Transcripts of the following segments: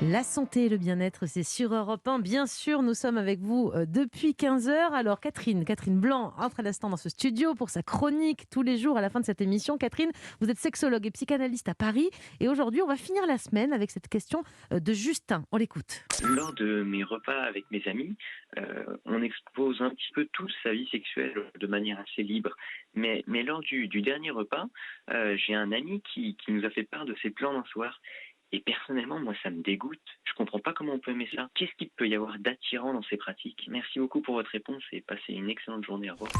La santé et le bien-être, c'est sur Europe 1. Bien sûr, nous sommes avec vous depuis 15 heures. Alors Catherine Blanc entre à l'instant dans ce studio pour sa chronique tous les jours à la fin de cette émission. Catherine, vous êtes sexologue et psychanalyste à Paris. Et aujourd'hui, on va finir la semaine avec cette question de Justin. On l'écoute. Lors de mes repas avec mes amis, on expose un petit peu tous sa vie sexuelle de manière assez libre. Mais lors du dernier repas, j'ai un ami qui nous a fait part de ses plans d'un soir. Et personnellement, moi, ça me dégoûte. Je comprends pas comment on peut aimer ça. Qu'est-ce qu'il peut y avoir d'attirant dans ces pratiques? Merci beaucoup pour votre réponse et passez une excellente journée. Au revoir.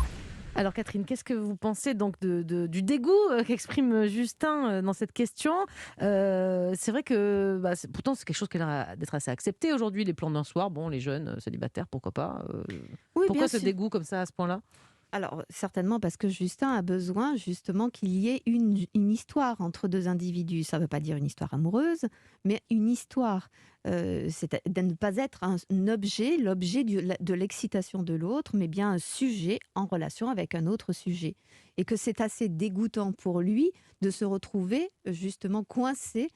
Alors Catherine, qu'est-ce que vous pensez donc du dégoût qu'exprime Justin dans cette question? C'est vrai que pourtant c'est quelque chose qui a l'air d'être assez accepté aujourd'hui, les plans d'un soir. Bon, les jeunes célibataires, pourquoi pas Oui, bien Pourquoi ce sûr. dégoût comme ça à ce point-là? Alors, certainement parce que Justin a besoin justement qu'il y ait une histoire entre deux individus. Ça ne veut pas dire une histoire amoureuse, mais une histoire. C'est de ne pas être un objet, l'objet de l'excitation de l'autre, mais bien un sujet en relation avec un autre sujet. Et que c'est assez dégoûtant pour lui de se retrouver justement coincé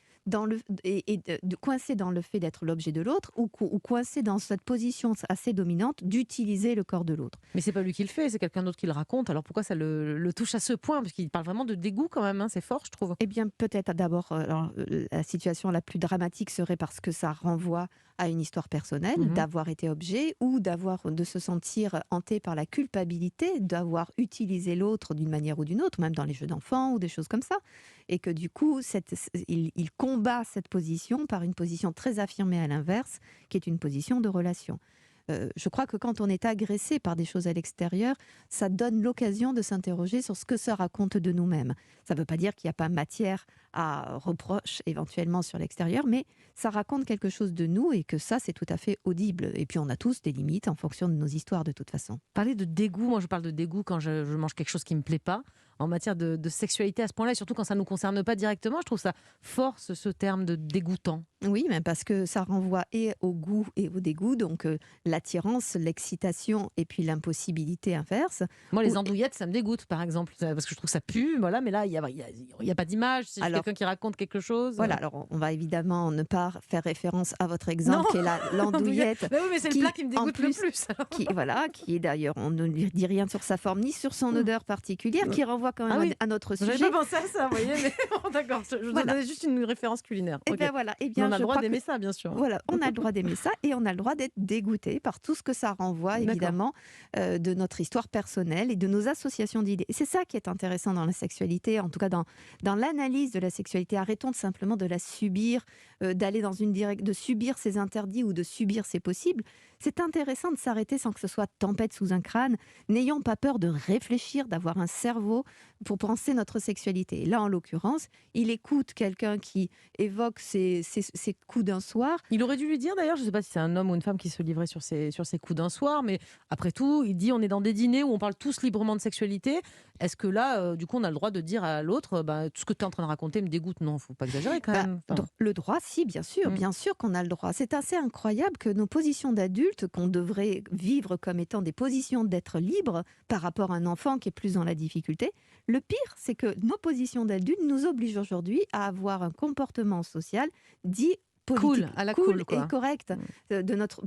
coincé dans le fait d'être l'objet de l'autre ou coincé dans cette position assez dominante d'utiliser le corps de l'autre. Mais c'est pas lui qui le fait, c'est quelqu'un d'autre qui le raconte. Alors pourquoi ça le touche à ce point? Parce qu'il parle vraiment de dégoût quand même, hein, c'est fort, je trouve. Eh bien, peut-être d'abord, la situation la plus dramatique serait parce que ça renvoie à une histoire personnelle, Mhm. d'avoir été objet ou de se sentir hanté par la culpabilité d'avoir utilisé l'autre d'une manière ou d'une autre, même dans les jeux d'enfants ou des choses comme ça. Et que du coup, il combat cette position par une position très affirmée à l'inverse, qui est une position de relation. Je crois que quand on est agressé par des choses à l'extérieur, ça donne l'occasion de s'interroger sur ce que ça raconte de nous-mêmes. Ça ne veut pas dire qu'il n'y a pas matière à reproche éventuellement sur l'extérieur, mais ça raconte quelque chose de nous et que ça, c'est tout à fait audible. Et puis on a tous des limites en fonction de nos histoires de toute façon. Parler de dégoût, moi je parle de dégoût quand je mange quelque chose qui me plaît pas, en matière de sexualité à ce point-là, et surtout quand ça ne nous concerne pas directement, je trouve ça fort ce terme de dégoûtant. Oui, mais parce que ça renvoie et au goût et au dégoût, donc l'attirance, l'excitation et puis l'impossibilité inverse. Moi, Ou- les andouillettes, ça me dégoûte, par exemple, parce que je trouve que ça pue, voilà, mais là, il y a pas d'image, c'est juste Alors, quelqu'un qui raconte quelque chose. voilà, alors on va évidemment ne pas faire référence à votre Non, exemple qui est andouillettes. l'andouillette, Mais oui, mais c'est le qui plat qui me en dégoûte le plus, plus. qui est d'ailleurs, on ne lui dit rien sur sa forme ni sur son odeur particulière, qui renvoie quand Ah même oui, à notre j'avais sujet. pas pensé à ça, vous voyez, mais bon, d'accord, je vous Voilà. donnais juste une référence culinaire. Et Ok. bien voilà, et Mais bien on a le je droit crois que d'aimer ça, bien sûr. voilà, on a le droit d'aimer ça et on a le droit d'être dégoûté par tout ce que ça renvoie D'accord. évidemment de notre histoire personnelle et de nos associations d'idées. Et c'est ça qui est intéressant dans la sexualité, en tout cas dans l'analyse de la sexualité. Arrêtons simplement de la subir, d'aller dans une direction, de subir ses interdits ou de subir ses possibles. C'est intéressant de s'arrêter sans que ce soit tempête sous un crâne. N'ayons pas peur de réfléchir, d'avoir un cerveau pour penser notre sexualité. Et là, en l'occurrence, il écoute quelqu'un qui évoque ses coups d'un soir. Il aurait dû lui dire d'ailleurs, je ne sais pas si c'est un homme ou une femme qui se livrait sur ses coups d'un soir, mais après tout, il dit on est dans des dîners où on parle tous librement de sexualité. Est-ce que là, du coup, on a le droit de dire à l'autre, tout ce que tu es en train de raconter me dégoûte? Non, faut pas exagérer quand Bah, même. Enfin, le droit, si, mm. bien sûr qu'on a le droit. C'est assez incroyable que nos positions d'adultes, qu'on devrait vivre comme étant des positions d'être libre par rapport à un enfant qui est plus dans la difficulté, le pire, c'est que nos positions d'adultes nous obligent aujourd'hui à avoir un comportement social dit politique, Cool, à la cool cool, et quoi. correct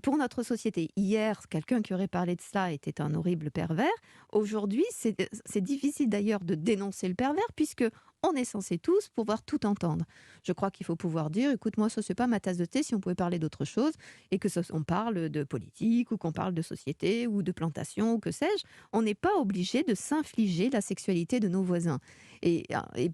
pour notre société. Hier, quelqu'un qui aurait parlé de cela était un horrible pervers. Aujourd'hui, c'est difficile d'ailleurs de dénoncer le pervers puisque on est censé tous pouvoir tout entendre. Je crois qu'il faut pouvoir dire, écoute, moi, ça, c'est pas ma tasse de thé, si on pouvait parler d'autre chose, et que on parle de politique, ou qu'on parle de société, ou de plantation, ou que sais-je, on n'est pas obligé de s'infliger la sexualité de nos voisins. Et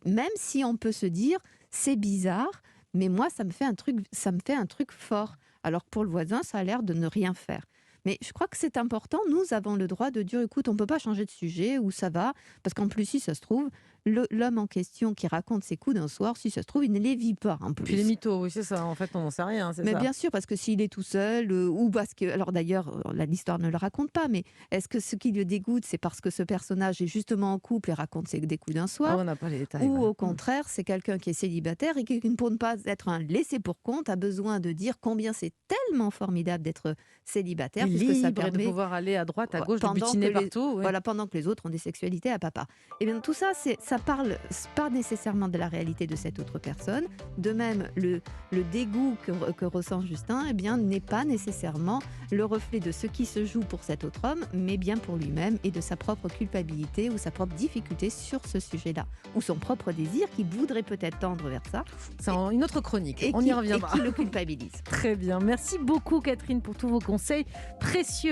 même si on peut se dire, c'est bizarre, mais moi, ça me fait un truc fort. Alors que pour le voisin, ça a l'air de ne rien faire. Mais je crois que c'est important. Nous avons le droit de dire, écoute, on ne peut pas changer de sujet, ou ça va, parce qu'en plus, si ça se trouve, l'homme en question qui raconte ses coups d'un soir, si ça se trouve, il ne les vit pas en Puis les plus. mythos, oui, c'est ça. En fait, on n'en sait rien, c'est Mais ça. bien sûr, parce que s'il est tout seul, ou parce que... Alors d'ailleurs, l'histoire ne le raconte pas, mais est-ce que ce qui le dégoûte, c'est parce que ce personnage est justement en couple et raconte des coups d'un Ah, soir, on n'a pas les détails. ou Ouais. au contraire, c'est quelqu'un qui est célibataire et qui, pour ne pas être un laissé-pour-compte, a besoin de dire combien c'est tellement formidable d'être célibataire, puisque ça Libre et de permet pouvoir aller à droite, à gauche, de pendant que butiner les, partout. Ouais. voilà, pendant que les autres ont des sexualités à papa. Et bien tout ça, ça parle pas nécessairement de la réalité de cette autre personne. De même, le dégoût que ressent Justin, eh bien, n'est pas nécessairement le reflet de ce qui se joue pour cet autre homme, mais bien pour lui-même et de sa propre culpabilité ou sa propre difficulté sur ce sujet-là, ou son propre désir qui voudrait peut-être tendre vers ça. C'est une autre chronique, on y reviendra. Et qui le culpabilise. Très bien, merci beaucoup Catherine pour tous vos conseils précieux.